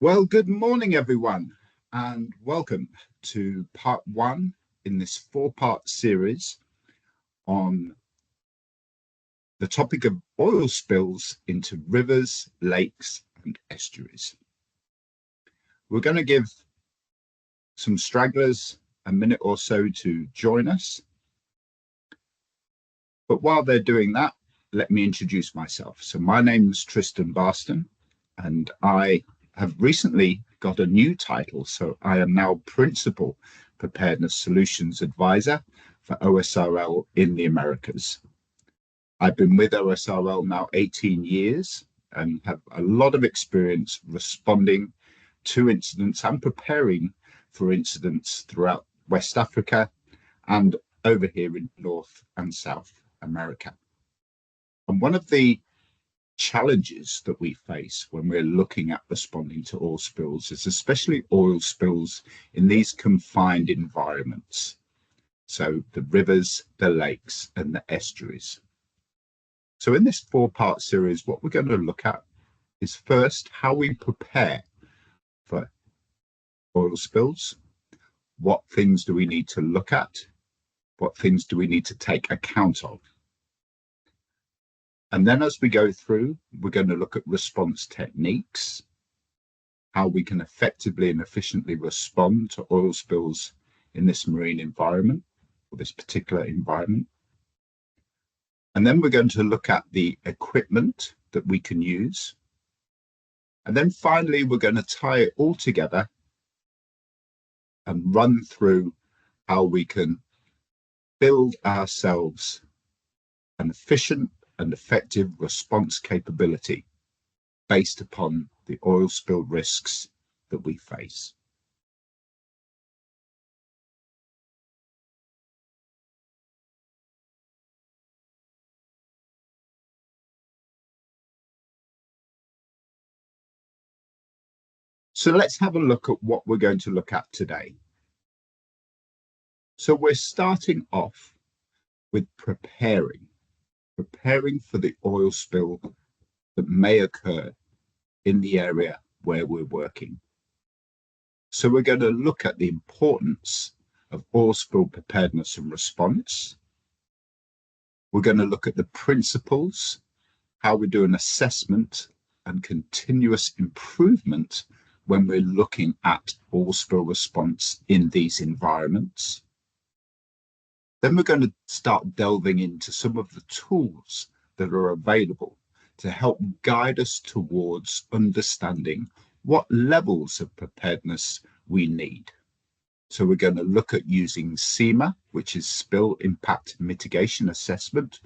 Well, good morning, everyone, and welcome to part one in this four-part series on the topic of oil spills into rivers, lakes, and estuaries. We're going to give some stragglers a minute or so to join us. But while they're doing that, let me introduce myself. So my name is Tristan Barston, and I have recently got a new title. So I am now Principal Preparedness Solutions Advisor for OSRL in the Americas. I've been with OSRL now 18 years and have a lot of experience responding to incidents and preparing for incidents throughout West Africa and over here in North and South America. And one of the challenges that we face when we're looking at responding to oil spills is especially oil spills in these confined environments. So the rivers, the lakes, and the estuaries. So in this four-part series, what we're going to look at is first how we prepare for oil spills. What things do we need to look at? What things do we need to take account of? And then as we go through, we're going to look at response techniques, how we can effectively and efficiently respond to oil spills in this marine environment, or this particular environment. And then we're going to look at the equipment that we can use. And then finally, we're going to tie it all together and run through how we can build ourselves an efficient and effective response capability based upon the oil spill risks that we face. So let's have a look at what we're going to look at today. So we're starting off with preparing for the oil spill that may occur in the area where we're working. So we're going to look at the importance of oil spill preparedness and response. We're going to look at the principles, how we do an assessment and continuous improvement when we're looking at oil spill response in these environments. Then we're going to start delving into some of the tools that are available to help guide us towards understanding what levels of preparedness we need. So we're going to look at using SEMA, which is Spill Impact Mitigation Assessment,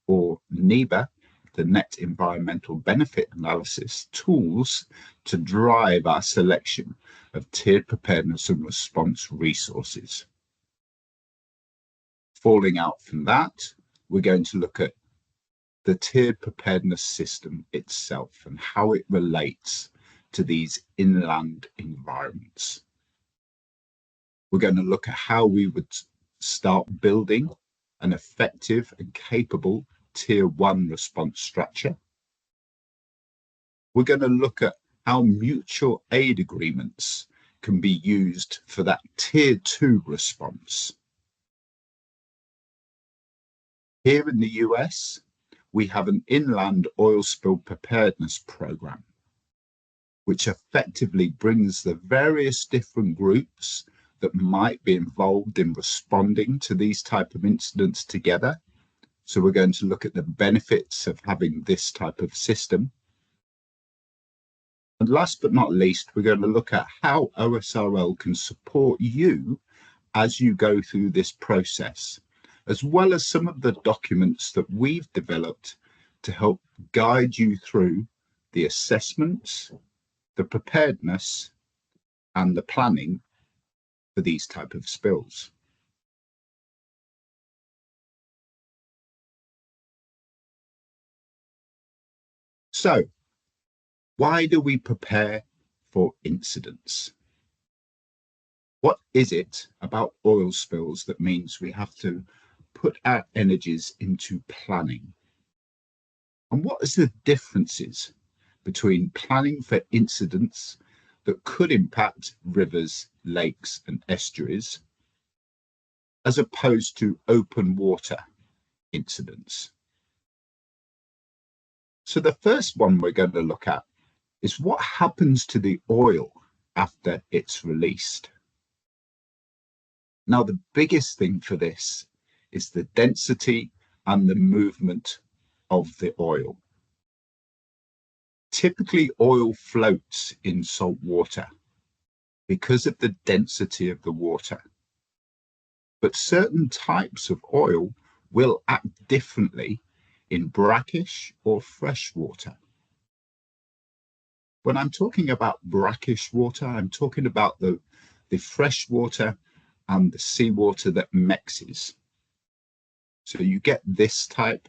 or NEBA, the Net Environmental Benefit Analysis tools to drive our selection of tiered preparedness and response resources. Falling out from that, we're going to look at the tiered preparedness system itself and how it relates to these inland environments. We're going to look at how we would start building an effective and capable Tier 1 response structure. We're going to look at how mutual aid agreements can be used for that Tier 2 response. Here in the US, we have an inland oil spill preparedness program, which effectively brings the various different groups that might be involved in responding to these type of incidents together. So we're going to look at the benefits of having this type of system. And last but not least, we're going to look at how OSRL can support you as you go through this process, as well as some of the documents that we've developed to help guide you through the assessments, the preparedness, and the planning for these type of spills. So, why do we prepare for incidents? What is it about oil spills that means we have to put our energies into planning? And what is the differences between planning for incidents that could impact rivers, lakes, and estuaries, as opposed to open water incidents. So the first one we're going to look at is what happens to the oil after it's released. Now, the biggest thing for this is the density and the movement of the oil. Typically, oil floats in salt water because of the density of the water. But certain types of oil will act differently in brackish or fresh water. When I'm talking about brackish water, I'm talking about the fresh water and the seawater that mixes. So you get this type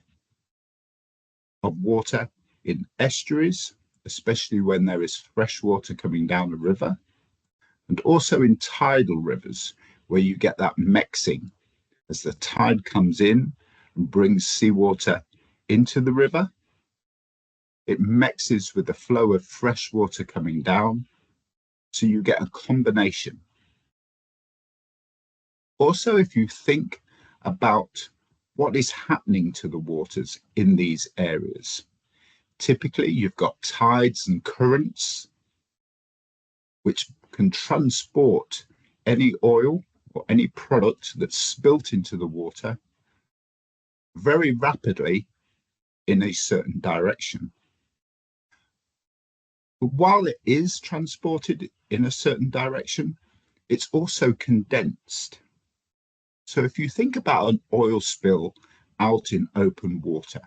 of water in estuaries, especially when there is fresh water coming down a river, and also in tidal rivers, where you get that mixing as the tide comes in and brings seawater into the river. It mixes with the flow of fresh water coming down, so you get a combination. Also, if you think about what is happening to the waters in these areas, typically you've got tides and currents which can transport any oil or any product that's spilt into the water very rapidly in a certain direction. But while it is transported in a certain direction, it's also condensed. So if you think about an oil spill out in open water,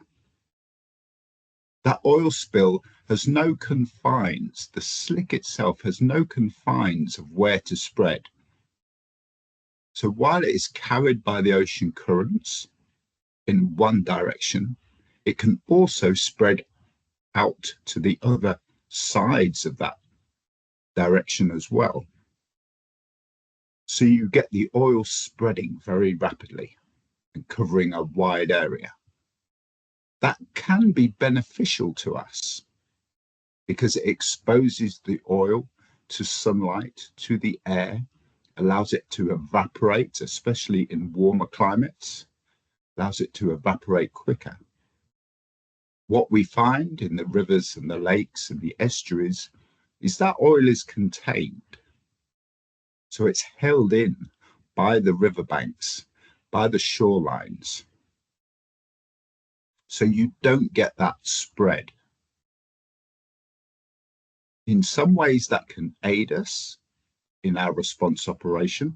that oil spill has no confines. The slick itself has no confines of where to spread. So while it is carried by the ocean currents in one direction, it can also spread out to the other sides of that direction as well. So you get the oil spreading very rapidly and covering a wide area. That can be beneficial to us because it exposes the oil to sunlight, to the air, allows it to evaporate, especially in warmer climates, allows it to evaporate quicker. What we find in the rivers and the lakes and the estuaries is that oil is contained. So it's held in by the riverbanks, by the shorelines. So you don't get that spread. In some ways that can aid us in our response operation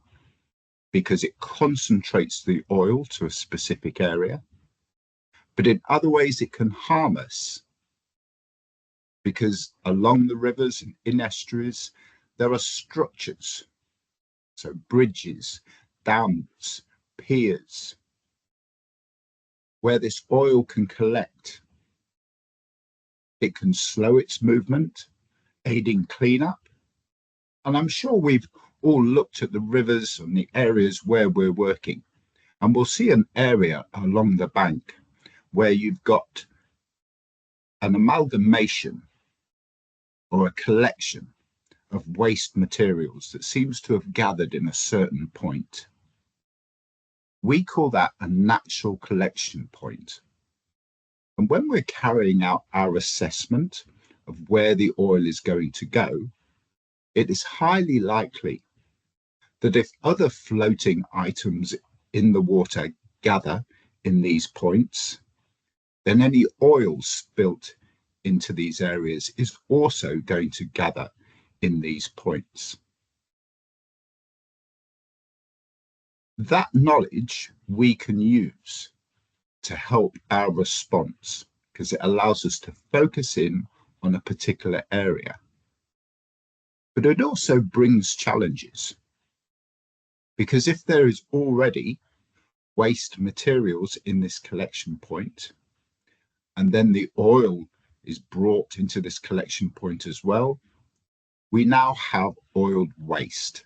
because it concentrates the oil to a specific area. But in other ways it can harm us because along the rivers and in estuaries, there are structures. So bridges, dams, piers, where this oil can collect. It can slow its movement, aiding cleanup. And I'm sure we've all looked at the rivers and the areas where we're working, and we'll see an area along the bank where you've got an amalgamation or a collection of waste materials that seems to have gathered in a certain point. We call that a natural collection point. And when we're carrying out our assessment of where the oil is going to go, it is highly likely that if other floating items in the water gather in these points, then any oil spilt into these areas is also going to gather in these points. That knowledge we can use to help our response because it allows us to focus in on a particular area. But it also brings challenges because if there is already waste materials in this collection point, and then the oil is brought into this collection point as well, we now have oiled waste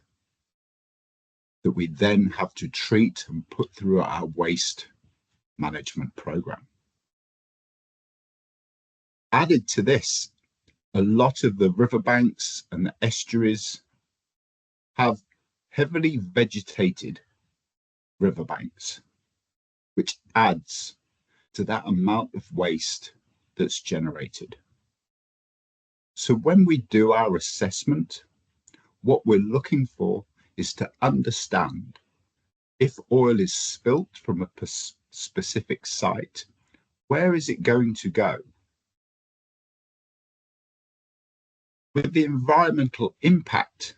that we then have to treat and put through our waste management program. Added to this, a lot of the riverbanks and the estuaries have heavily vegetated riverbanks, which adds to that amount of waste that's generated. So when we do our assessment, what we're looking for is to understand if oil is spilt from a specific site, where is it going to go? With the environmental impact,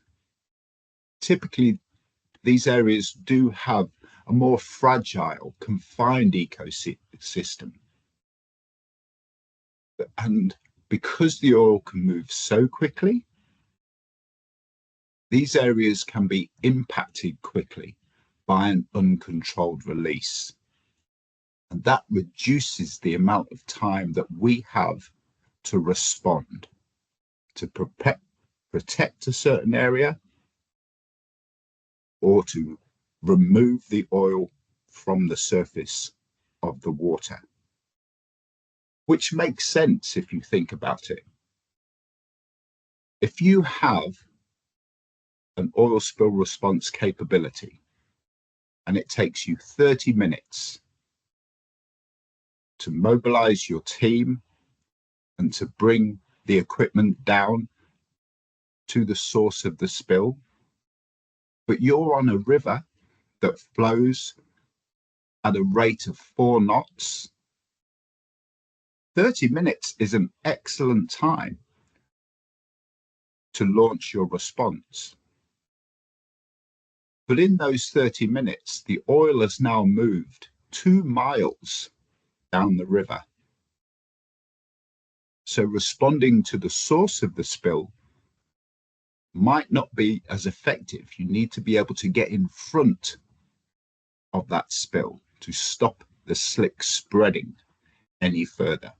typically these areas do have a more fragile, confined ecosystem. And because the oil can move so quickly, these areas can be impacted quickly by an uncontrolled release. And that reduces the amount of time that we have to respond, to protect a certain area, or to remove the oil from the surface of the water. Which makes sense if you think about it. If you have an oil spill response capability and it takes you 30 minutes to mobilize your team and to bring the equipment down to the source of the spill, but you're on a river that flows at a rate of 4 knots, 30 minutes is an excellent time to launch your response. But in those 30 minutes, the oil has now moved 2 miles down the river. So responding to the source of the spill might not be as effective. You need to be able to get in front of that spill to stop the slick spreading any further.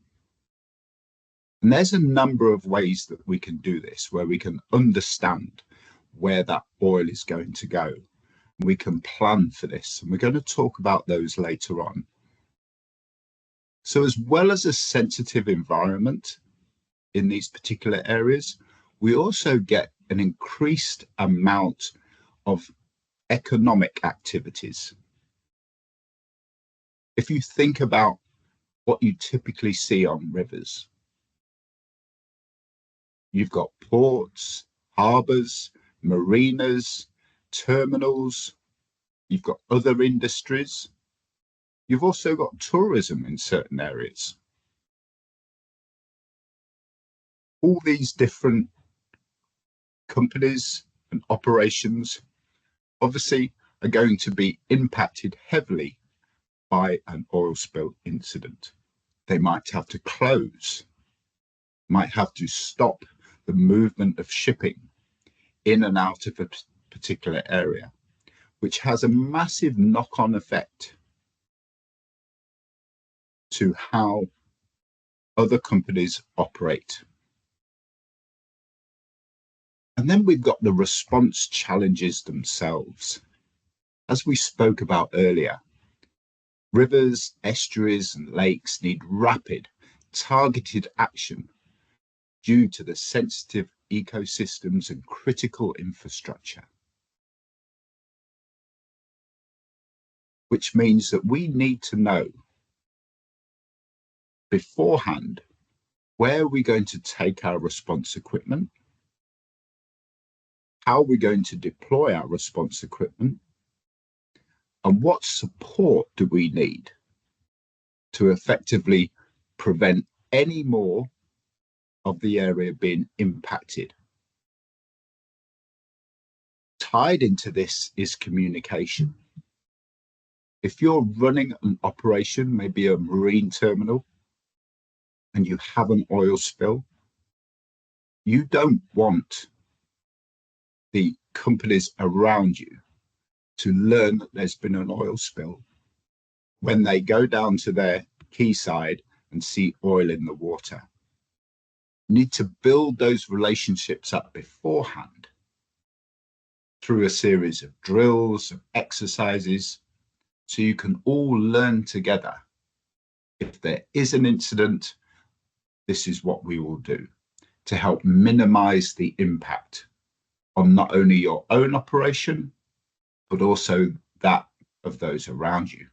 And there's a number of ways that we can do this, where we can understand where that oil is going to go. We can plan for this, and we're going to talk about those later on. So as well as a sensitive environment in these particular areas, we also get an increased amount of economic activities. If you think about what you typically see on rivers, you've got ports, harbors, marinas, terminals, you've got other industries. You've also got tourism in certain areas. All these different companies and operations obviously are going to be impacted heavily by an oil spill incident. They might have to close, might have to stop the movement of shipping in and out of a particular area, which has a massive knock-on effect to how other companies operate. And then we've got the response challenges themselves. As we spoke about earlier, rivers, estuaries, and lakes need rapid, targeted action due to the sensitive ecosystems and critical infrastructure. Which means that we need to know beforehand where we're going to take our response equipment, how we're going to deploy our response equipment, and what support do we need to effectively prevent any more of the area being impacted. Tied into this is communication. If you're running an operation, maybe a marine terminal, and you have an oil spill, you don't want the companies around you to learn that there's been an oil spill when they go down to their quayside and see oil in the water. You need to build those relationships up beforehand through a series of drills, of exercises, so you can all learn together. If there is an incident, this is what we will do. to help minimize the impact on not only your own operation, but also that of those around you.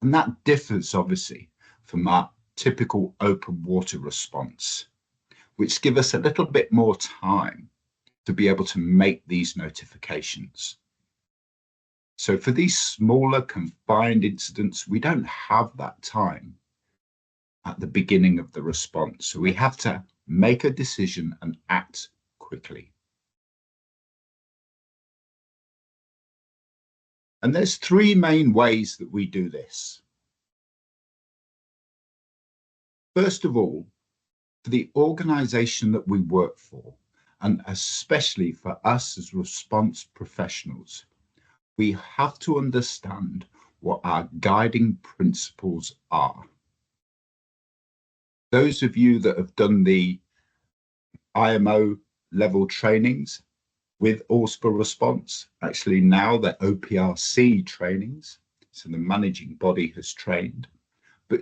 And that differs obviously from our typical open water response, which give us a little bit more time to be able to make these notifications. So for these smaller confined incidents, we don't have that time at the beginning of the response. So we have to make a decision and act quickly. And there's three main ways that we do this. First of all, for the organization that we work for, and especially for us as response professionals, we have to understand what our guiding principles are. Those of you that have done the IMO level trainings with Oil Spill Response, actually now they're OPRC trainings, so the managing body has trained, but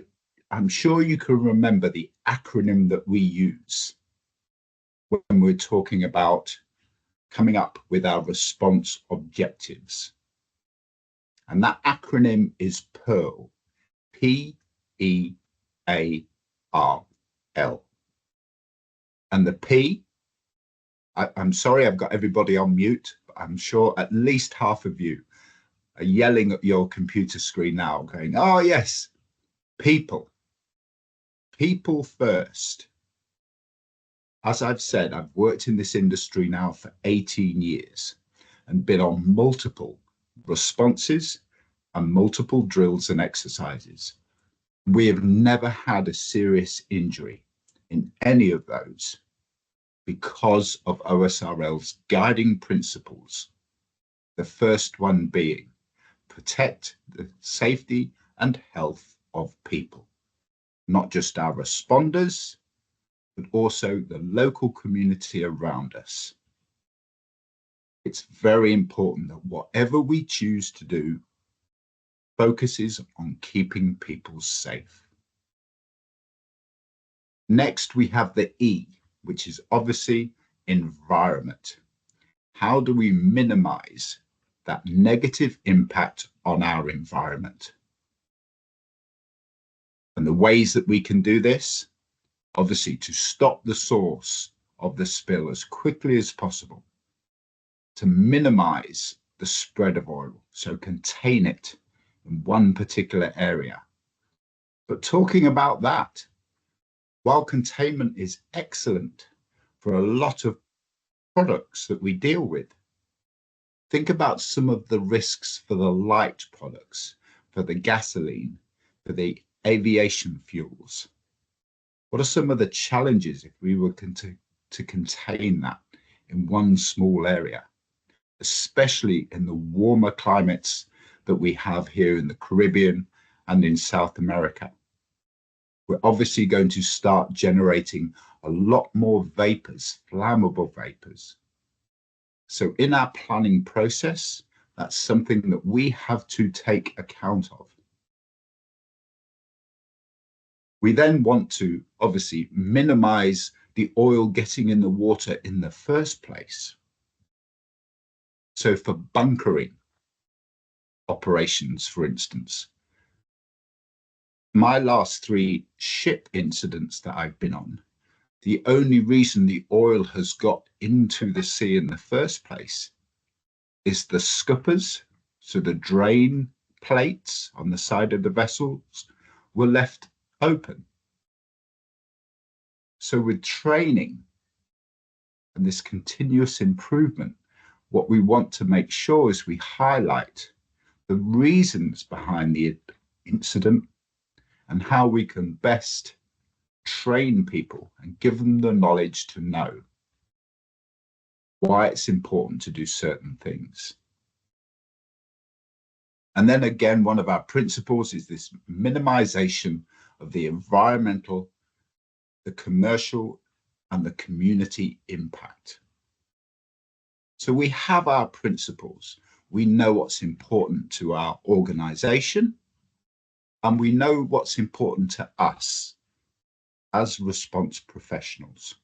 I'm sure you can remember the acronym that we use when we're talking about coming up with our response objectives. And that acronym is PEARL, P-E-A-R-L. And the P, I'm sorry, I've got everybody on mute, but I'm sure at least half of you are yelling at your computer screen now, going, oh yes, people. People first. As I've said, I've worked in this industry now for 18 years and been on multiple responses and multiple drills and exercises. We have never had a serious injury in any of those because of OSRL's guiding principles. The first one being protect the safety and health of people, not just our responders, but also the local community around us. It's very important that whatever we choose to do focuses on keeping people safe. Next, we have the E, which is obviously environment. How do we minimize that negative impact on our environment? And the ways that we can do this, obviously to stop the source of the spill as quickly as possible, to minimize the spread of oil, so contain it in one particular area. But talking about that, while containment is excellent for a lot of products that we deal with, think about some of the risks for the light products, for the gasoline, for the aviation fuels. What are some of the challenges if we were to contain that in one small area, especially in the warmer climates that we have here in the Caribbean and in South America? We're obviously going to start generating a lot more vapors, flammable vapors. So in our planning process, that's something that we have to take account of. We then want to obviously minimize the oil getting in the water in the first place. So for bunkering operations, for instance, my last 3 ship incidents that I've been on, the only reason the oil has got into the sea in the first place is the scuppers, so the drain plates on the side of the vessels were left open. So with training and this continuous improvement, what we want to make sure is we highlight the reasons behind the incident and how we can best train people and give them the knowledge to know why it's important to do certain things. And then again, one of our principles is this minimization of the environmental, the commercial, and the community impact. So we have our principles. We know what's important to our organization, and we know what's important to us as response professionals.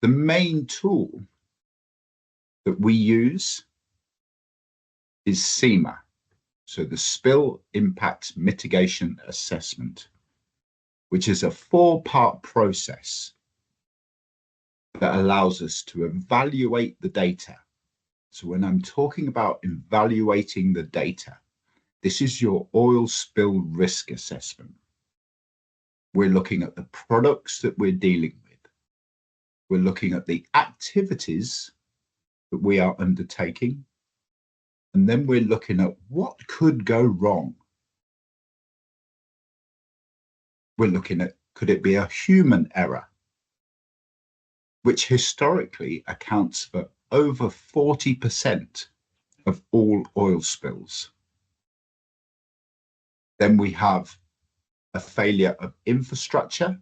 The main tool that we use is SEMA, so the Spill Impact Mitigation Assessment, which is a 4-part process that allows us to evaluate the data. So when I'm talking about evaluating the data, this is your oil spill risk assessment. We're looking at the products that we're dealing with. We're looking at the activities that we are undertaking. And then we're looking at what could go wrong. We're looking at, could it be a human error, which historically accounts for over 40% of all oil spills. Then we have a failure of infrastructure.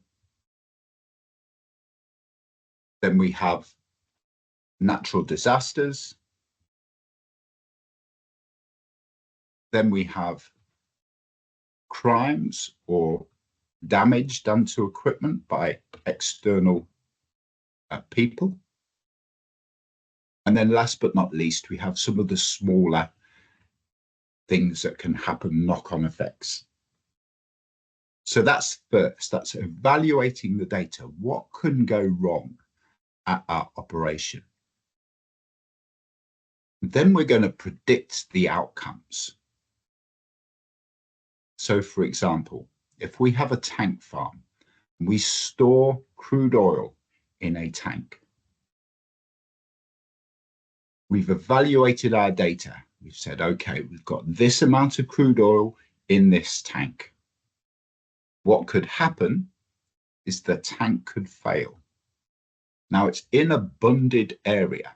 Then we have natural disasters. Then we have crimes or damage done to equipment by external people. And then last but not least, we have some of the smaller things that can happen, knock-on effects. So that's first, that's evaluating the data. What can go wrong at our operation? Then we're going to predict the outcomes. So for example, if we have a tank farm, we store crude oil in a tank. We've evaluated our data. We've said, okay, we've got this amount of crude oil in this tank. What could happen is the tank could fail. Now it's in a bunded area.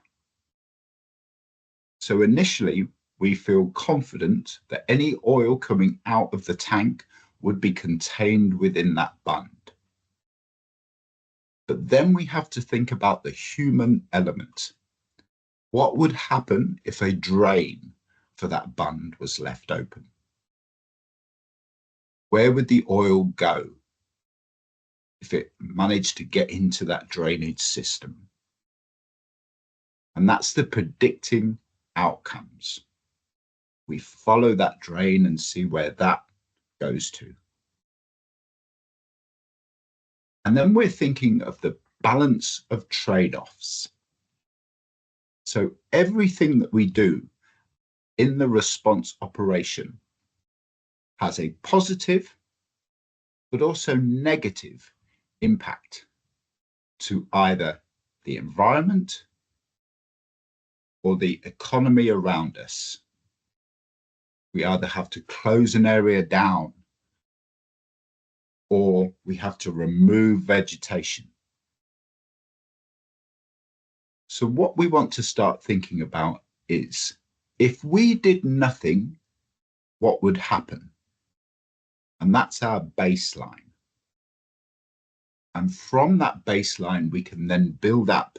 So initially, we feel confident that any oil coming out of the tank would be contained within that bund. But then we have to think about the human element. What would happen if a drain for that bund was left open? Where would the oil go if it managed to get into that drainage system? And that's the predicting outcomes. We follow that drain and see where that goes to. And then we're thinking of the balance of trade-offs. So everything that we do in the response operation has a positive, but also negative impact to either the environment or the economy around us. We either have to close an area down or we have to remove vegetation. So what we want to start thinking about is, if we did nothing, what would happen? And that's our baseline. And from that baseline, we can then build up.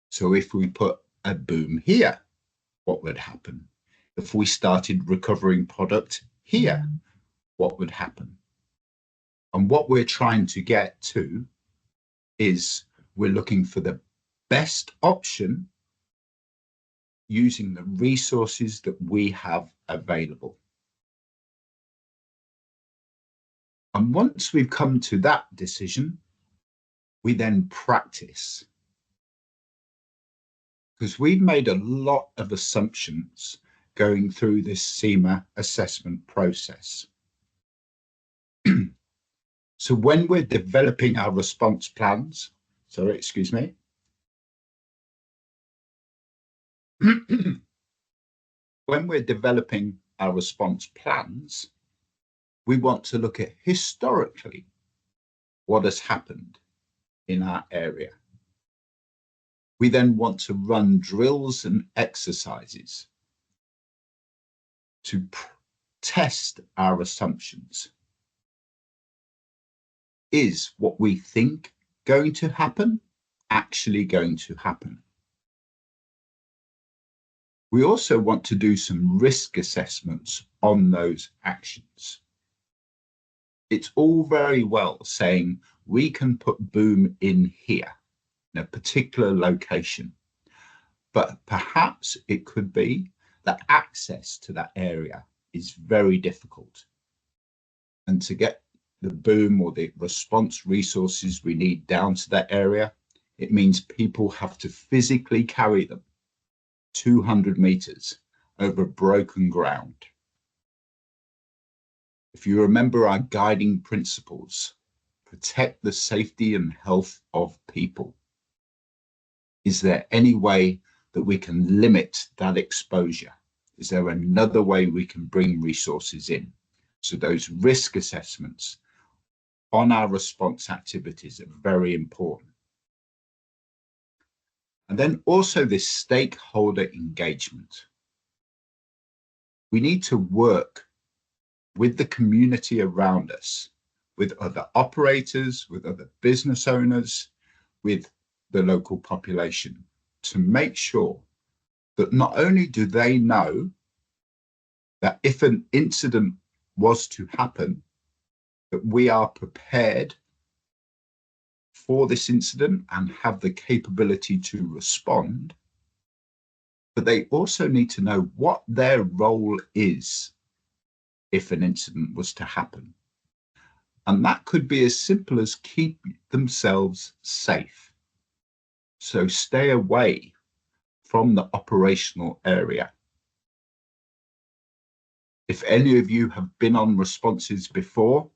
So if we put a boom here, what would happen? If we started recovering product here, what would happen? And what we're trying to get to is we're looking for the best option using the resources that we have available. And once we've come to that decision, we then practice. Because we've made a lot of assumptions going through this SEMA assessment process. So when we're developing our response plans, when we're developing our response plans, we want to look at historically what has happened in our area. We then want to run drills and exercises to test our assumptions. Is what we think going to happen actually going to happen? We also want to do some risk assessments on those actions. It's all very well saying we can put boom in here. in a particular location. But perhaps it could be that access to that area is very difficult. And to get the boom or the response resources we need down to that area, it means people have to physically carry them 200 meters over broken ground. If you remember our guiding principles, protect the safety and health of people. Is there any way that we can limit that exposure? Is there another way we can bring resources in? So those risk assessments on our response activities are very important. And then also this stakeholder engagement. We need to work with the community around us, with other operators, with other business owners, with the local population, to make sure that not only do they know that if an incident was to happen, that we are prepared for this incident and have the capability to respond, but they also need to know what their role is if an incident was to happen. And that could be as simple as keep themselves safe. So stay away from the operational area. If any of you have been on responses before,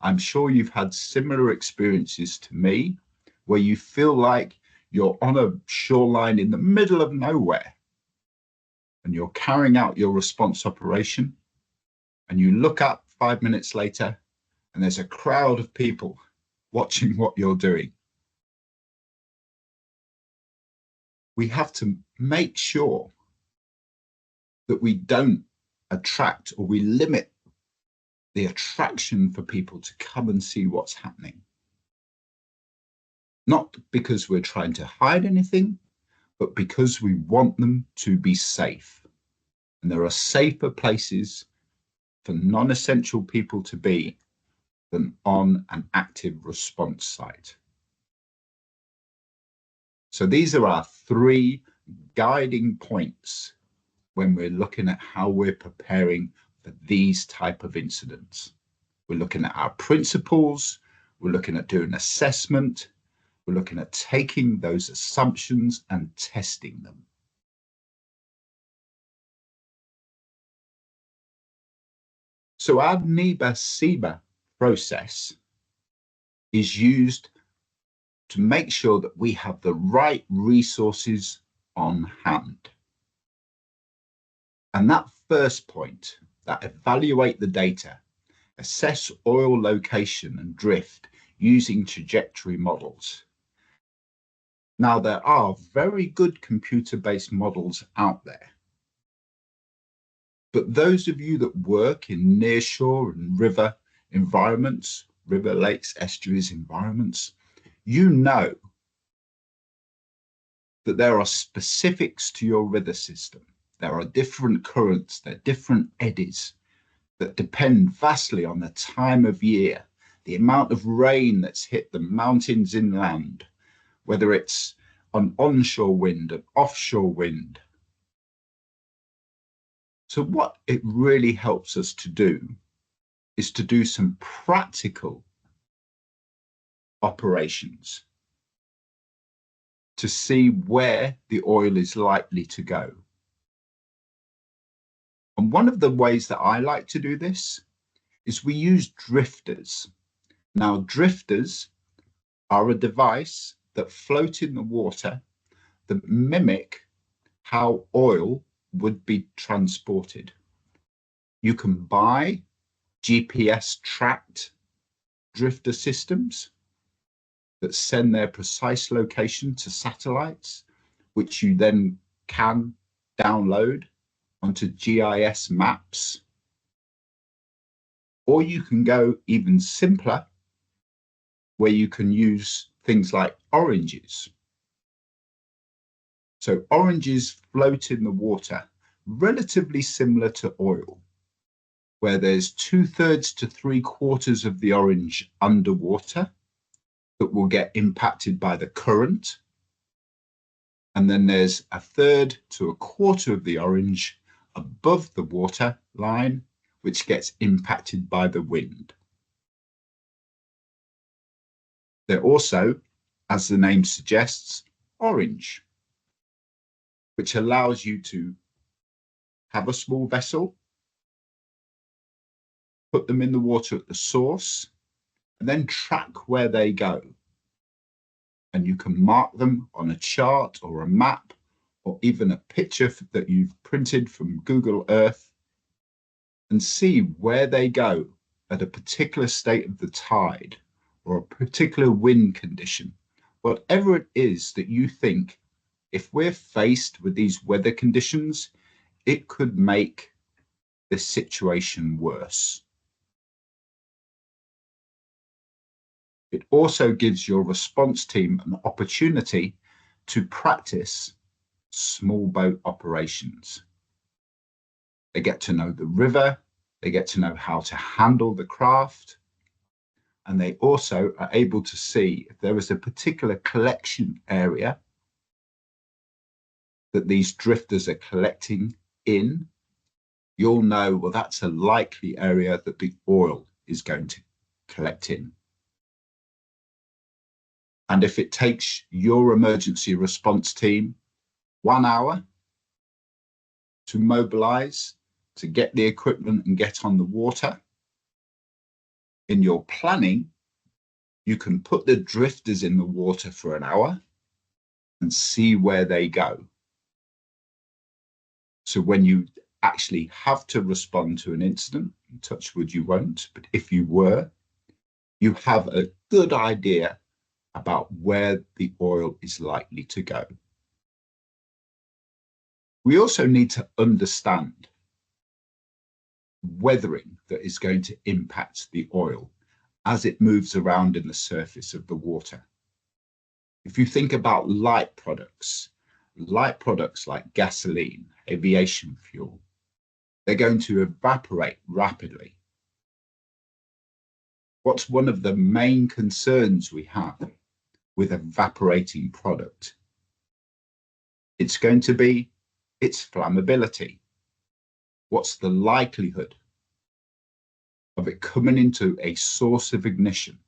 I'm sure you've had similar experiences to me, where you feel like you're on a shoreline in the middle of nowhere and you're carrying out your response operation, and you look up 5 minutes later and there's a crowd of people watching what you're doing. We have to make sure that we don't attract, or we limit the attraction for people to come and see what's happening. Not because we're trying to hide anything, but because we want them to be safe. And there are safer places for non-essential people to be than on an active response site. So these are our 3 guiding points when we're looking at how we're preparing for these type of incidents. We're looking at our principles, we're looking at doing assessment, we're looking at taking those assumptions and testing them. So our NEBA-SEBA process is used to make sure that we have the right resources on hand. And that first point, that evaluate the data, assess oil location and drift using trajectory models. Now, there are very good computer-based models out there. But those of you that work in nearshore and river environments, river, lakes, estuaries environments, you know that there are specifics to your river system. There are different currents, there are different eddies that depend vastly on the time of year, the amount of rain that's hit the mountains inland, whether it's an onshore wind, an offshore wind. So what it really helps us to do is to do some practical operations to see where the oil is likely to go. And one of the ways that I like to do this is we use drifters. Now, drifters are a device that float in the water that mimic how oil would be transported. You can buy GPS tracked drifter systems that send their precise location to satellites, which you then can download onto GIS maps. Or you can go even simpler, where you can use things like oranges. So oranges float in the water, relatively similar to oil, where there's 2/3 to 3/4 of the orange underwater that will get impacted by the current, And then there's a third to a quarter of the orange above the water line, which gets impacted by the wind. They're also, as the name suggests, orange, which allows you to have a small vessel, put them in the water at the source, and then track where they go. And you can mark them on a chart or a map or even a picture that you've printed from Google Earth and see where they go at a particular state of the tide or a particular wind condition. Whatever it is that you think, if we're faced with these weather conditions, it could make the situation worse. It also gives your response team an opportunity to practice small boat operations. They get to know the river, they get to know how to handle the craft, and they also are able to see if there is a particular collection area that these drifters are collecting in. You'll know, well, that's a likely area that the oil is going to collect in. And if it takes your emergency response team 1 hour to mobilize, to get the equipment and get on the water, in your planning, you can put the drifters in the water for an hour and see where they go. So when you actually have to respond to an incident, touch wood you won't, but if you were, you have a good idea about where the oil is likely to go. We also need to understand weathering that is going to impact the oil as it moves around in the surface of the water. If you think about light products like gasoline, aviation fuel, they're going to evaporate rapidly. What's one of the main concerns we have with evaporating product? It's going to be its flammability. What's the likelihood of it coming into a source of ignition?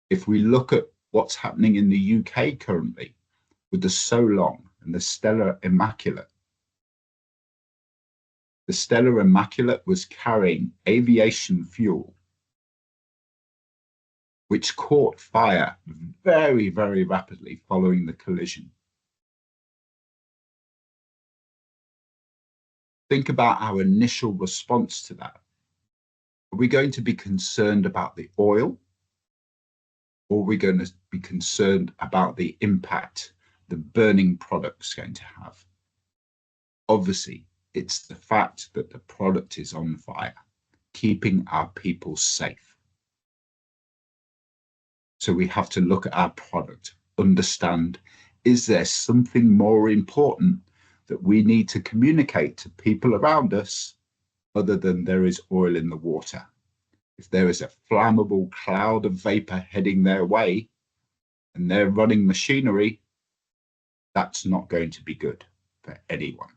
If we look at what's happening in the UK currently with the Solong and the Stella Immaculate, the Stella Immaculate was carrying aviation fuel, which caught fire very, very rapidly following the collision. Think about our initial response to that. Are we going to be concerned about the oil? Or are we going to be concerned about the impact the burning product's going to have? Obviously, it's the fact that the product is on fire, keeping our people safe. So we have to look at our product, understand, is there something more important that we need to communicate to people around us other than there is oil in the water? If there is a flammable cloud of vapor heading their way and they're running machinery, that's not going to be good for anyone.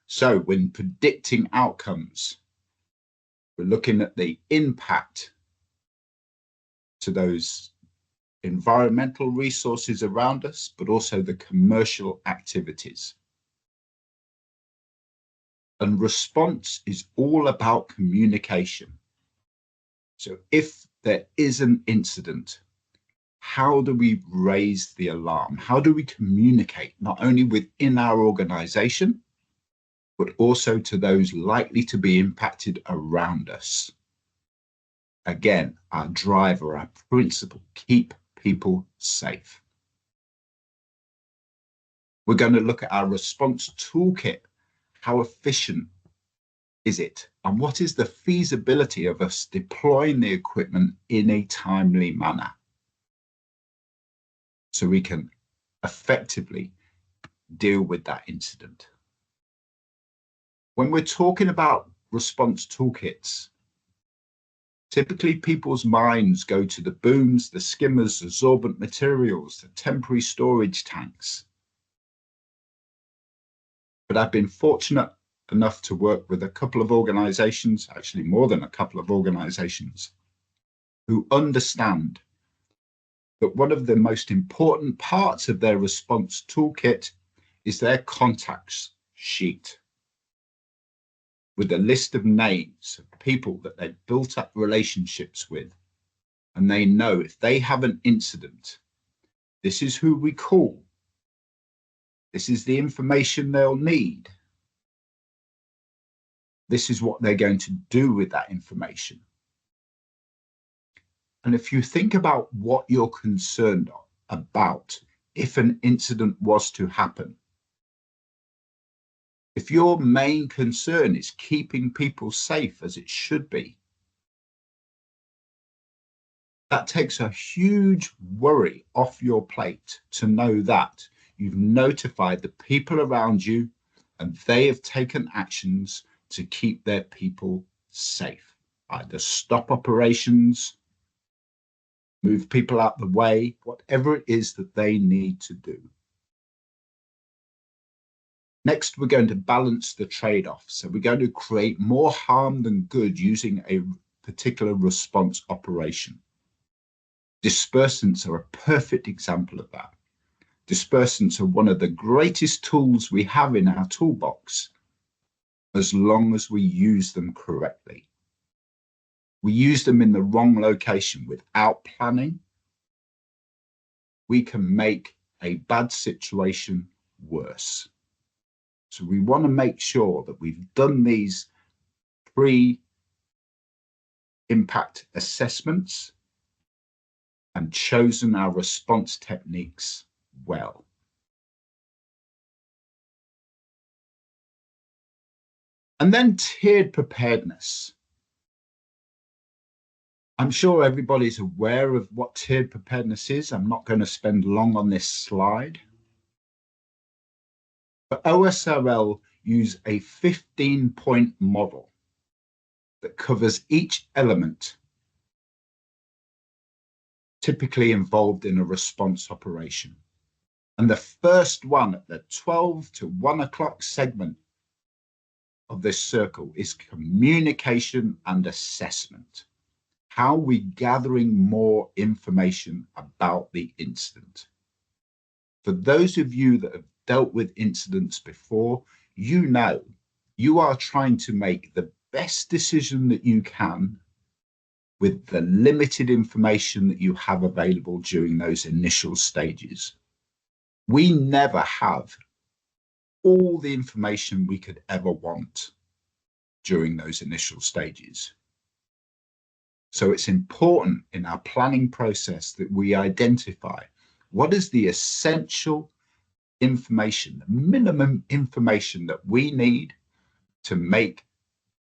So when predicting outcomes, we're looking at the impact to those environmental resources around us, but also the commercial activities. And response is all about communication. So if there is an incident, how do we raise the alarm? How do we communicate not only within our organization, but also to those likely to be impacted around us? Again, our driver, our principle, keep people safe. We're going to look at our response toolkit. How efficient is it? And what is the feasibility of us deploying the equipment in a timely manner so we can effectively deal with that incident? When we're talking about response toolkits, Typically, people's minds go to the booms, the skimmers, the absorbent materials, the temporary storage tanks. But I've been fortunate enough to work with a couple of organizations, actually more than a couple of organizations, who understand that one of the most important parts of their response toolkit is their contacts sheet with a list of names of people that they've built up relationships with. And they know if they have an incident, this is who we call. This is the information they'll need. This is what they're going to do with that information. And if you think about what you're concerned about, if an incident was to happen, if your main concern is keeping people safe as it should be, that takes a huge worry off your plate to know that you've notified the people around you and they have taken actions to keep their people safe. Either stop operations, move people out the way, whatever it is that they need to do. Next, we're going to balance the trade-off. So we're going to create more harm than good using a particular response operation. Dispersants are a perfect example of that. Dispersants are one of the greatest tools we have in our toolbox, as long as we use them correctly. We use them in the wrong location without planning. We can make a bad situation worse. So we want to make sure that we've done these pre-impact assessments and chosen our response techniques well. And then tiered preparedness. I'm sure everybody's aware of what tiered preparedness is. I'm not going to spend long on this slide. But OSRL use a 15-point model that covers each element typically involved in a response operation. And the first one at the 12 to 1 o'clock segment of this circle is communication and assessment. How are we gathering more information about the incident? For those of you that have dealt with incidents before, you know you are trying to make the best decision that you can with the limited information that you have available during those initial stages. We never have all the information we could ever want during those initial stages. So it's important in our planning process that we identify what is the essential information, the minimum information that we need to make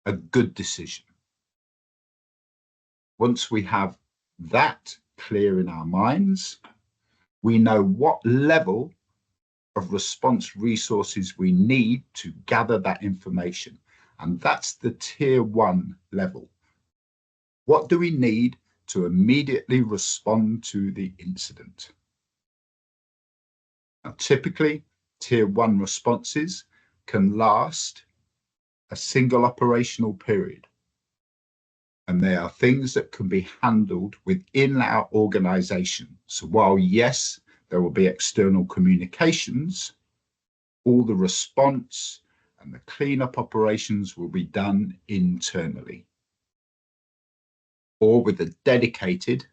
a good decision. Once we have that clear in our minds, we know what level of response resources we need to gather that information. And that's the tier 1 level. What do we need to immediately respond to the incident? Now, typically, tier 1 responses can last a single operational period. And they are things that can be handled within our organization. So while, yes, there will be external communications, all the response and the cleanup operations will be done internally or with a dedicated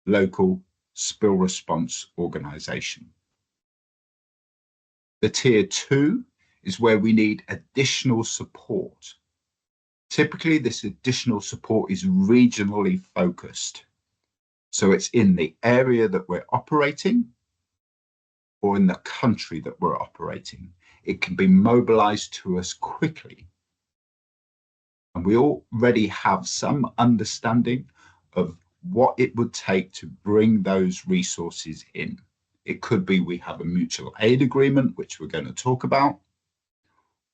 local spill response organization. The tier 2 is where we need additional support. Typically, this additional support is regionally focused. So it's in the area that we're operating or in the country that we're operating. It can be mobilized to us quickly. And we already have some understanding of what it would take to bring those resources in. It could be we have a mutual aid agreement, which we're going to talk about,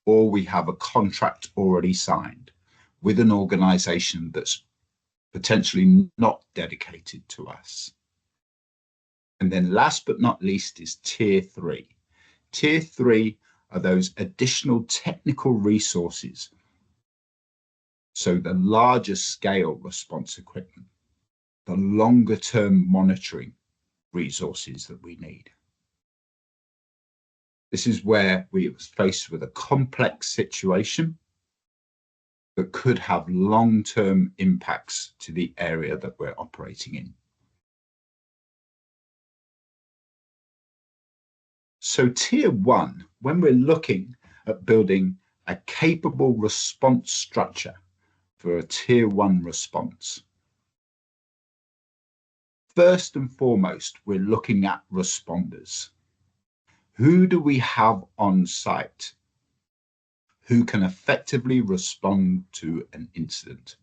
or we have a contract already signed with an organization that's potentially not dedicated to us. And then last but not least is Tier 3. Tier 3 are those additional technical resources. So the larger scale response equipment, the longer term monitoring resources that we need. This is where we are faced with a complex situation that could have long-term impacts to the area that we're operating in. So Tier 1, when we're looking at building a capable response structure for a Tier 1 response, first and foremost, we're looking at responders. Who do we have on site who can effectively respond to an incident?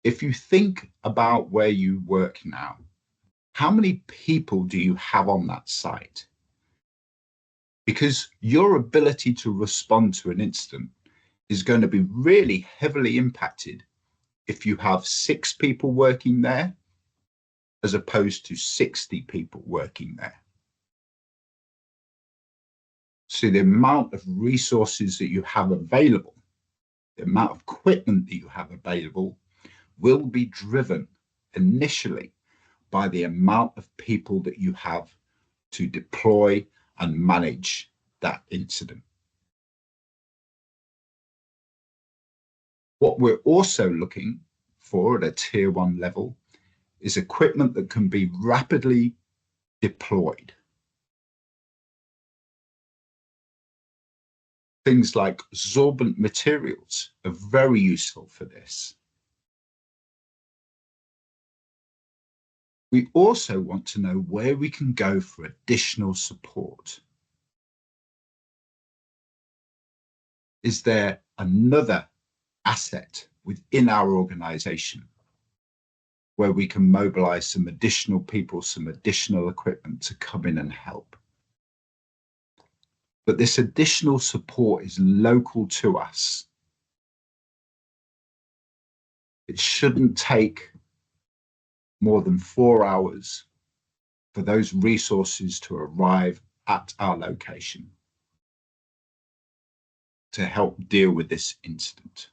If you think about where you work now, how many people do you have on that site? Because your ability to respond to an incident is going to be really heavily impacted if you have 6 people working there as opposed to 60 people working there. So the amount of resources that you have available, the amount of equipment that you have available will be driven initially by the amount of people that you have to deploy and manage that incident. What we're also looking for at a Tier 1 level is equipment that can be rapidly deployed. Things like sorbent materials are very useful for this. We also want to know where we can go for additional support. Is there another asset within our organization where we can mobilize some additional people, some additional equipment to come in and help? But this additional support is local to us. It shouldn't take more than 4 hours for those resources to arrive at our location to help deal with this incident.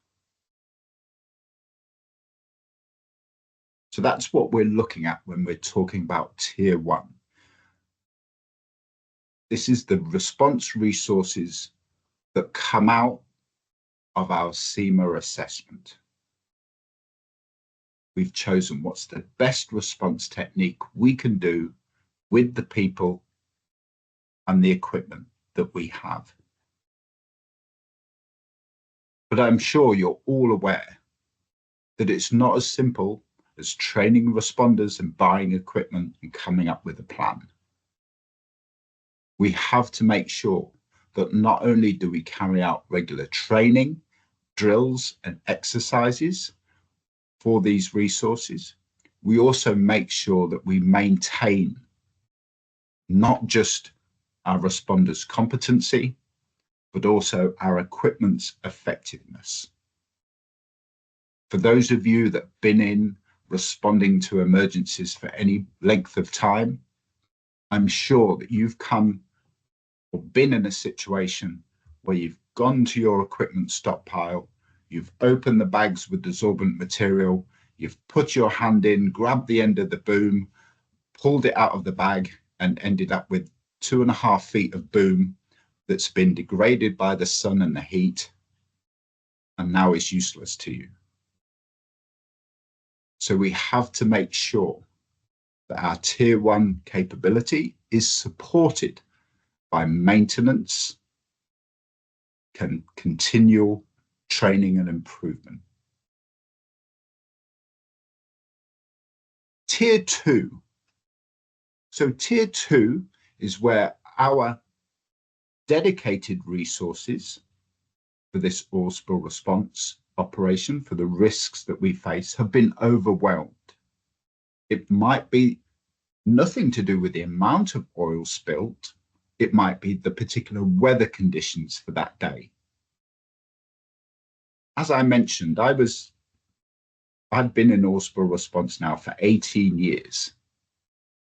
So that's what we're looking at when we're talking about Tier 1. This is the response resources that come out of our SEMA assessment. We've chosen what's the best response technique we can do with the people and the equipment that we have. But I'm sure you're all aware that it's not as simple as training responders and buying equipment and coming up with a plan. We have to make sure that not only do we carry out regular training, drills, and exercises for these resources, we also make sure that we maintain not just our responders' competency, but also our equipment's effectiveness. For those of you that have been in responding to emergencies for any length of time, I'm sure that you've come or been in a situation where you've gone to your equipment stockpile, you've opened the bags with the sorbent material, you've put your hand in, grabbed the end of the boom, pulled it out of the bag, and ended up with 2.5 feet of boom that's been degraded by the sun and the heat, and now is useless to you. So we have to make sure that our Tier 1 capability is supported by maintenance, continual training and improvement. Tier 2. So Tier 2 is where our dedicated resources for this oil spill response operation, for the risks that we face, have been overwhelmed. It might be nothing to do with the amount of oil spilled. It might be the particular weather conditions for that day. As I mentioned, I was I've been in oil spill response now for 18 years.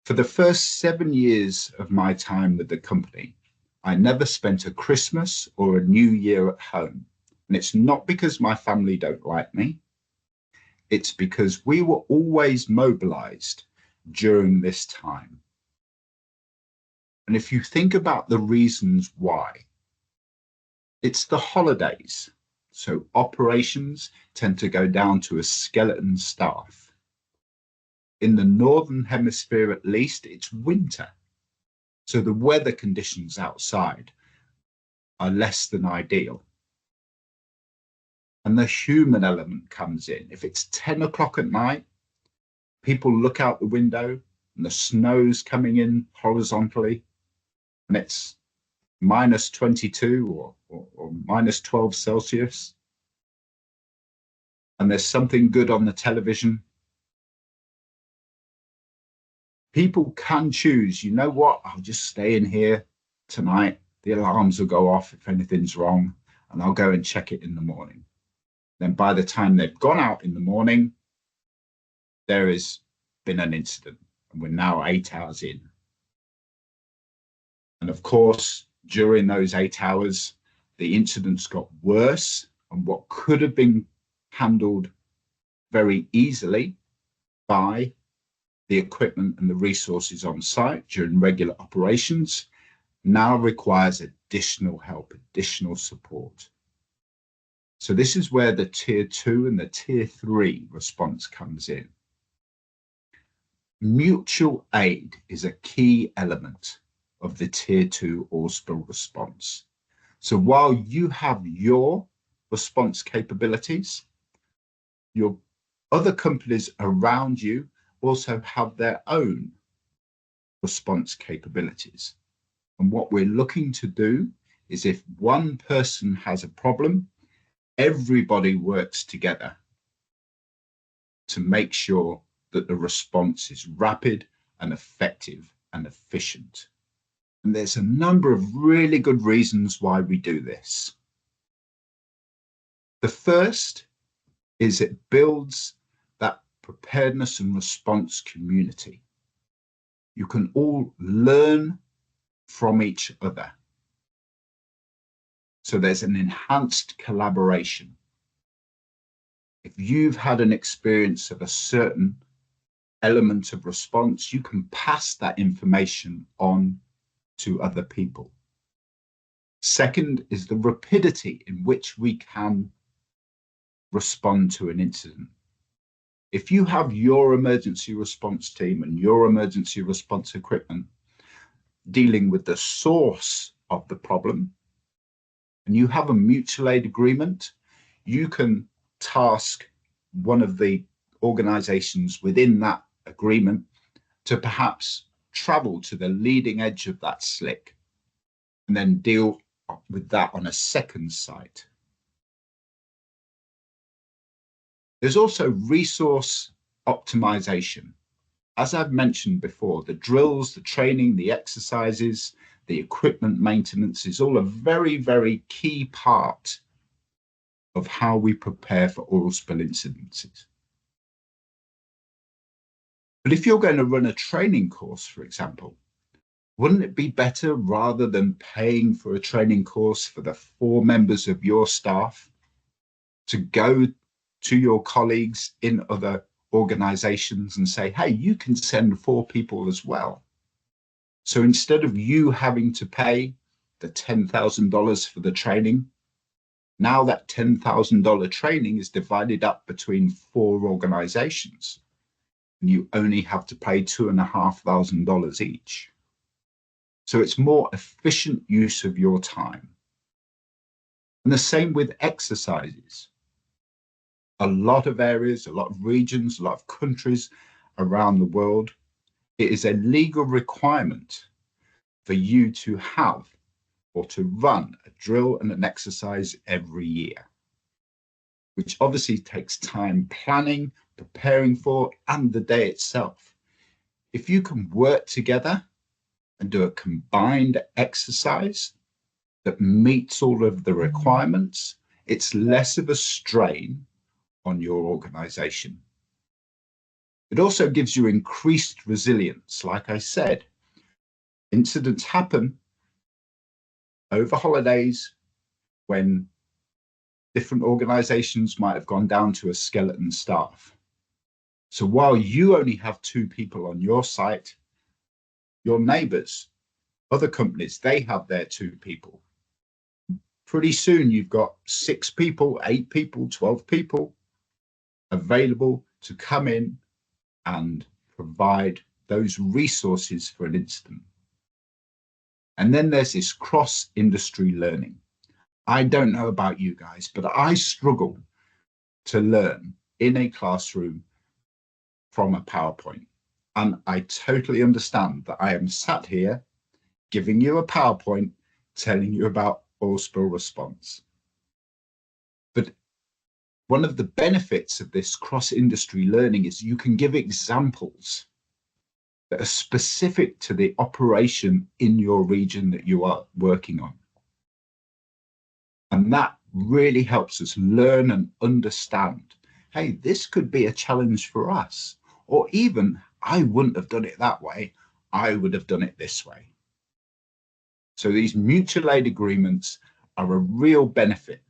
For the first 7 years of my time with the company, I never spent a Christmas or a New Year at home. And it's not because my family don't like me. It's because we were always mobilized during this time. And if you think about the reasons why, it's the holidays. So operations tend to go down to a skeleton staff. In the Northern Hemisphere, at least, it's winter. So the weather conditions outside are less than ideal. And the human element comes in. If it's 10 o'clock at night, people look out the window and the snow's coming in horizontally, and it's minus 22 or minus 12 Celsius. And there's something good on the television. People can choose, you know what, I'll just stay in here tonight. The alarms will go off if anything's wrong, and I'll go and check it in the morning. Then by the time they've gone out in the morning, there has been an incident, and we're now 8 hours in. And of course, during those 8 hours, the incidents got worse, and what could have been handled very easily by the equipment and the resources on site during regular operations now requires additional help, additional support. So this is where the tier 2 and the tier 3 response comes in. Mutual aid is a key element of the tier 2 oil spill response. So while you have your response capabilities, your other companies around you also have their own response capabilities. And what we're looking to do is, if one person has a problem, everybody works together to make sure that the response is rapid and effective and efficient. And there's a number of really good reasons why we do this. The first is it builds that preparedness and response community. You can all learn from each other. So there's an enhanced collaboration. If you've had an experience of a certain element of response, you can pass that information on to other people. Second is the rapidity in which we can respond to an incident. If you have your emergency response team and your emergency response equipment dealing with the source of the problem, and you have a mutual aid agreement, you can task one of the organizations within that agreement to perhaps travel to the leading edge of that slick and then deal with that on a second site. There's also resource optimization. As I've mentioned before, the drills, the training, the exercises, the equipment maintenance is all a very, very key part of how we prepare for oil spill incidences. But if you're going to run a training course, for example, wouldn't it be better, rather than paying for a training course for the 4 members of your staff, to go to your colleagues in other organizations and say, hey, you can send 4 people as well. So instead of you having to pay the $10,000 for the training, now that $10,000 training is divided up between 4 organizations, and you only have to pay $2,500 each. So it's more efficient use of your time. And the same with exercises. A lot of areas, a lot of regions, a lot of countries around the world, it is a legal requirement for you to have or to run a drill and an exercise every year, which obviously takes time planning, preparing for, and the day itself. If you can work together and do a combined exercise that meets all of the requirements, it's less of a strain on your organization. It also gives you increased resilience. Like I said, incidents happen over holidays when different organizations might have gone down to a skeleton staff. So while you only have 2 people on your site, your neighbors, other companies, they have their 2 people. Pretty soon you've got 6 people, 8 people, 12 people available to come in and provide those resources for an incident. And then there's this cross-industry learning. I don't know about you guys, but I struggle to learn in a classroom from a PowerPoint. And I totally understand that I am sat here giving you a PowerPoint, telling you about oil spill response. But one of the benefits of this cross-industry learning is you can give examples that are specific to the operation in your region that you are working on. And that really helps us learn and understand, hey, this could be a challenge for us. Or even, I wouldn't have done it that way, I would have done it this way. So these mutual aid agreements are a real benefit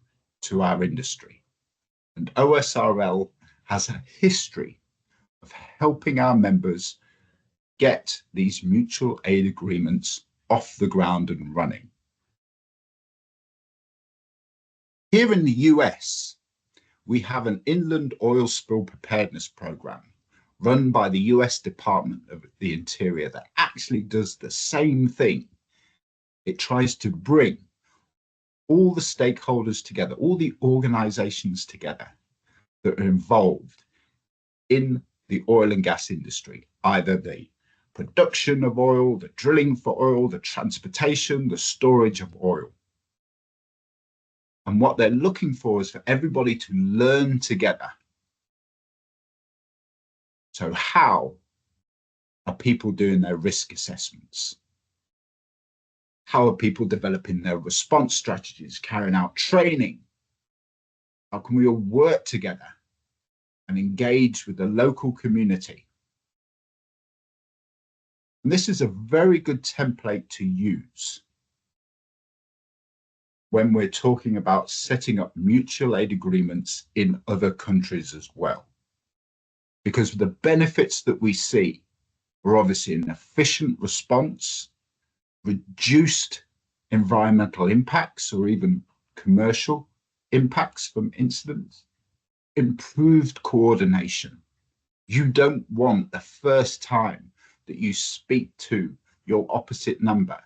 to our industry. And OSRL has a history of helping our members get these mutual aid agreements off the ground and running. Here in the US, we have an Inland Oil Spill Preparedness Program run by the US Department of the Interior that actually does the same thing. It tries to bring all the stakeholders together, all the organizations together that are involved in the oil and gas industry, either the production of oil, the drilling for oil, the transportation, the storage of oil. And what they're looking for is for everybody to learn together. So how are people doing their risk assessments? How are people developing their response strategies, carrying out training? How can we all work together and engage with the local community? And this is a very good template to use when we're talking about setting up mutual aid agreements in other countries as well. Because the benefits that we see are obviously an efficient response, reduced environmental impacts or even commercial impacts from incidents, improved coordination. You don't want the first time that you speak to your opposite number,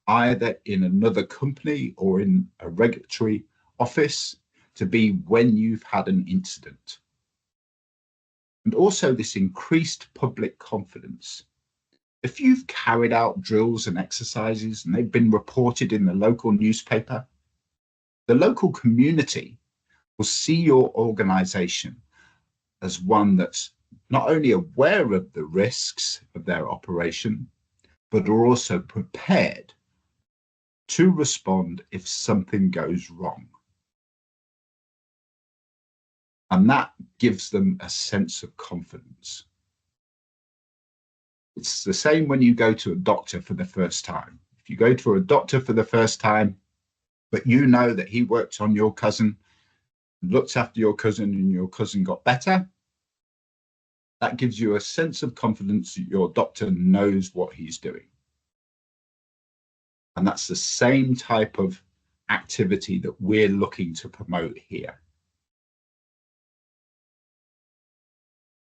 either in another company or in a regulatory office, to be when you've had an incident. And also this increased public confidence. If you've carried out drills and exercises and they've been reported in the local newspaper, the local community will see your organization as one that's not only aware of the risks of their operation, but are also prepared to respond if something goes wrong. And that gives them a sense of confidence. It's the same when you go to a doctor for the first time. If you go to a doctor for the first time, but you know that he worked on your cousin, looked after your cousin, and your cousin got better, that gives you a sense of confidence that your doctor knows what he's doing. And that's the same type of activity that we're looking to promote here.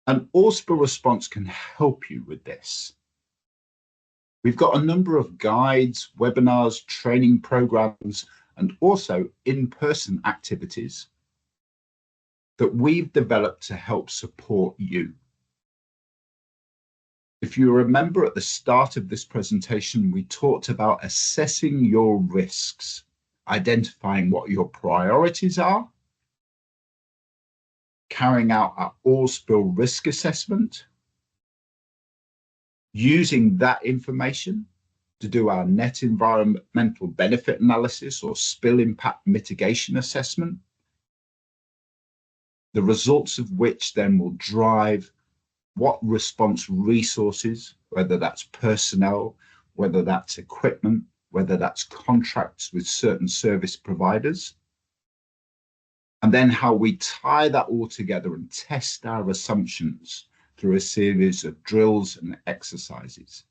And Oil Spill Response can help you with this. We've got a number of guides, webinars, training programs, and also in-person activities that we've developed to help support you. If you remember at the start of this presentation, we talked about assessing your risks, identifying what your priorities are, carrying out our oil spill risk assessment, using that information to do our net environmental benefit analysis or spill impact mitigation assessment, the results of which then will drive what response resources, whether that's personnel, whether that's equipment, whether that's contracts with certain service providers, and then how we tie that all together and test our assumptions through a series of drills and exercises.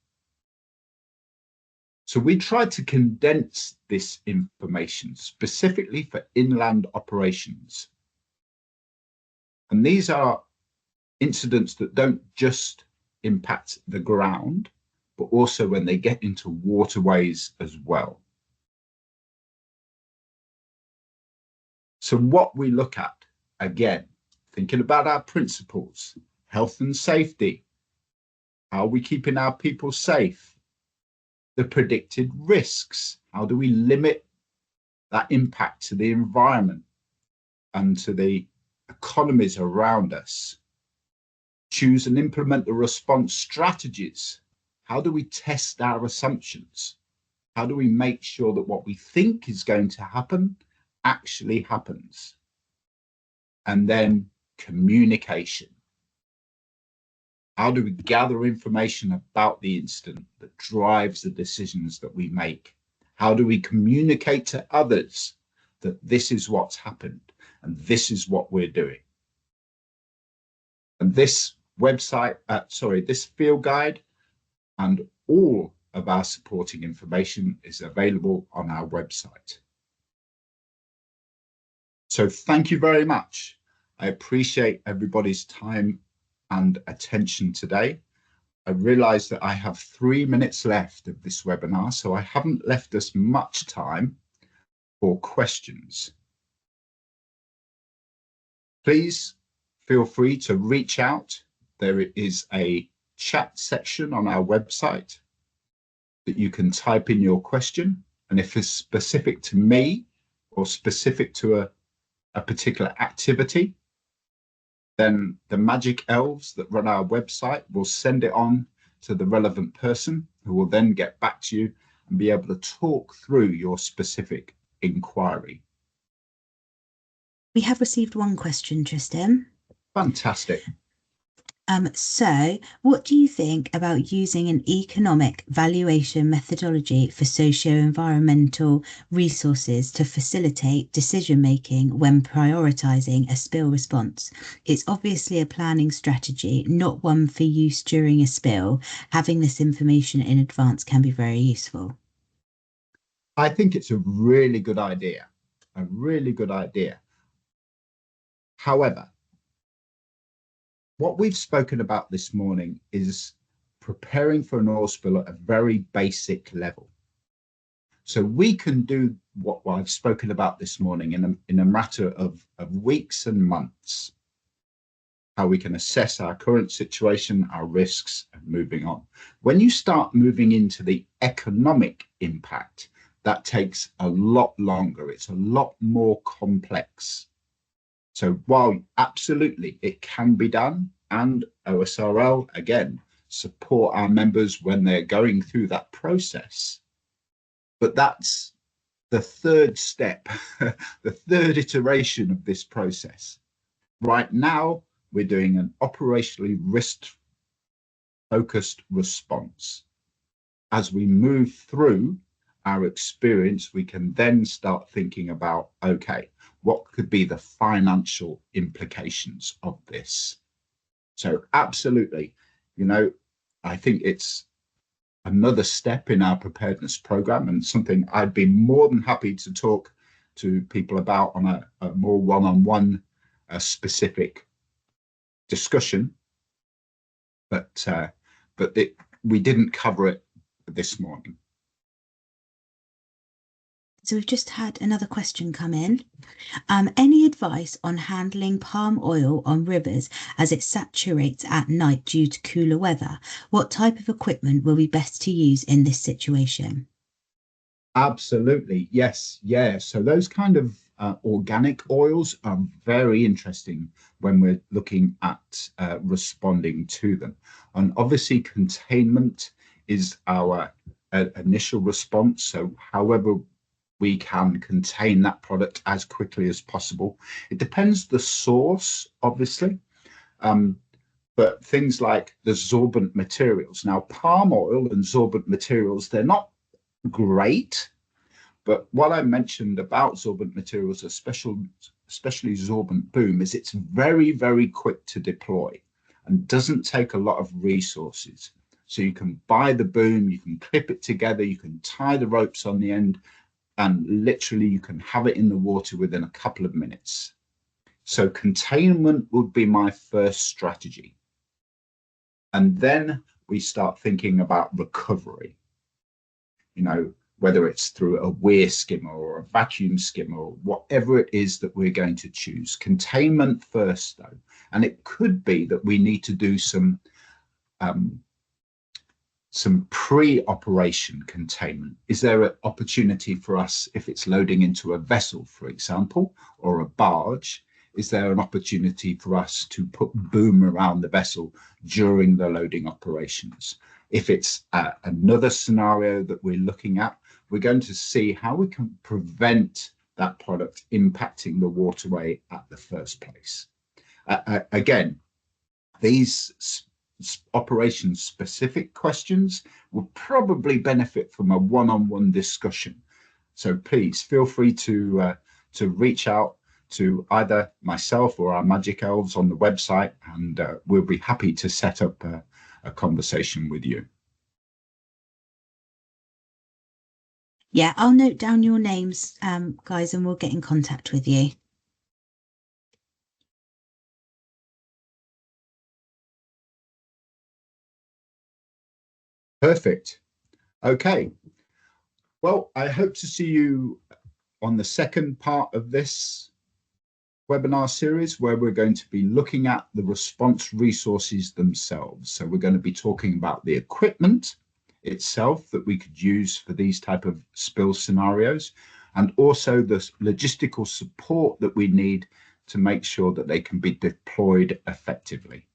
So we tried to condense this information specifically for inland operations. And these are incidents that don't just impact the ground, but also when they get into waterways as well. So what we look at, again, thinking about our principles, health and safety, how are we keeping our people safe, the predicted risks, how do we limit that impact to the environment and to the economies around us, choose and implement the response strategies, how do we test our assumptions, how do we make sure that what we think is going to happen actually happens, and then communication. How do we gather information about the incident that drives the decisions that we make? How do we communicate to others that this is what's happened and this is what we're doing? And this website, this field guide and all of our supporting information is available on our website. So thank you very much. I appreciate everybody's time and attention today. I realize that I have 3 minutes left of this webinar, so I haven't left us much time for questions. Please feel free to reach out. There is a chat section on our website that you can type in your question. And if it's specific to me or specific to a particular activity, then the magic elves that run our website will send it on to the relevant person who will then get back to you and be able to talk through your specific inquiry. We have received one question, Tristan. Fantastic. So what do you think about using an economic valuation methodology for socio-environmental resources to facilitate decision-making when prioritising a spill response? It's obviously a planning strategy, not one for use during a spill. Having this information in advance can be very useful. I think it's a really good idea, a really good idea. However, what we've spoken about this morning is preparing for an oil spill at a very basic level. So we can do what I've spoken about this morning in a matter of weeks and months, how we can assess our current situation, our risks, and moving on. When you start moving into the economic impact, that takes a lot longer. It's a lot more complex. So while absolutely it can be done, and OSRL, again, support our members when they're going through that process, but that's the third step, the third iteration of this process. Right now, we're doing an operationally risk-focused response. As we move through our experience, we can then start thinking about, okay, what could be the financial implications of this? So absolutely, I think it's another step in our preparedness program and something I'd be more than happy to talk to people about on a more one-on-one specific discussion. But we didn't cover it this morning. So we've just had another question come in. Any advice on handling palm oil on rivers as it saturates at night due to cooler weather? What type of equipment will be best to use in this situation? Absolutely, yes, yeah. So those kind of organic oils are very interesting when we're looking at responding to them. And obviously containment is our initial response. So however we can contain that product as quickly as possible. It depends the source, obviously, but but things like the sorbent materials. Now, palm oil and sorbent materials, they're not great, but what I mentioned about sorbent materials, especially sorbent boom, is it's very, very quick to deploy and doesn't take a lot of resources. So you can buy the boom, you can clip it together, you can tie the ropes on the end, and literally you can have it in the water within a couple of minutes. So containment would be my first strategy. And then we start thinking about recovery, whether it's through a weir skimmer or a vacuum skimmer or whatever it is that we're going to choose. Containment first, though. And it could be that we need to do some pre-operation containment. Is there an opportunity for us, if it's loading into a vessel, for example, or a barge, is there an opportunity for us to put boom around the vessel during the loading operations? If it's another scenario that we're looking at, we're going to see how we can prevent that product impacting the waterway at the first place. Again, these operation-specific questions will probably benefit from a one-on-one discussion. So please feel free to reach out to either myself or our Magic Elves on the website, and we'll be happy to set up a conversation with you. Yeah, I'll note down your names, guys, and we'll get in contact with you. Perfect. Okay. Well, I hope to see you on the second part of this webinar series, where we're going to be looking at the response resources themselves. So we're going to be talking about the equipment itself that we could use for these type of spill scenarios, and also the logistical support that we need to make sure that they can be deployed effectively.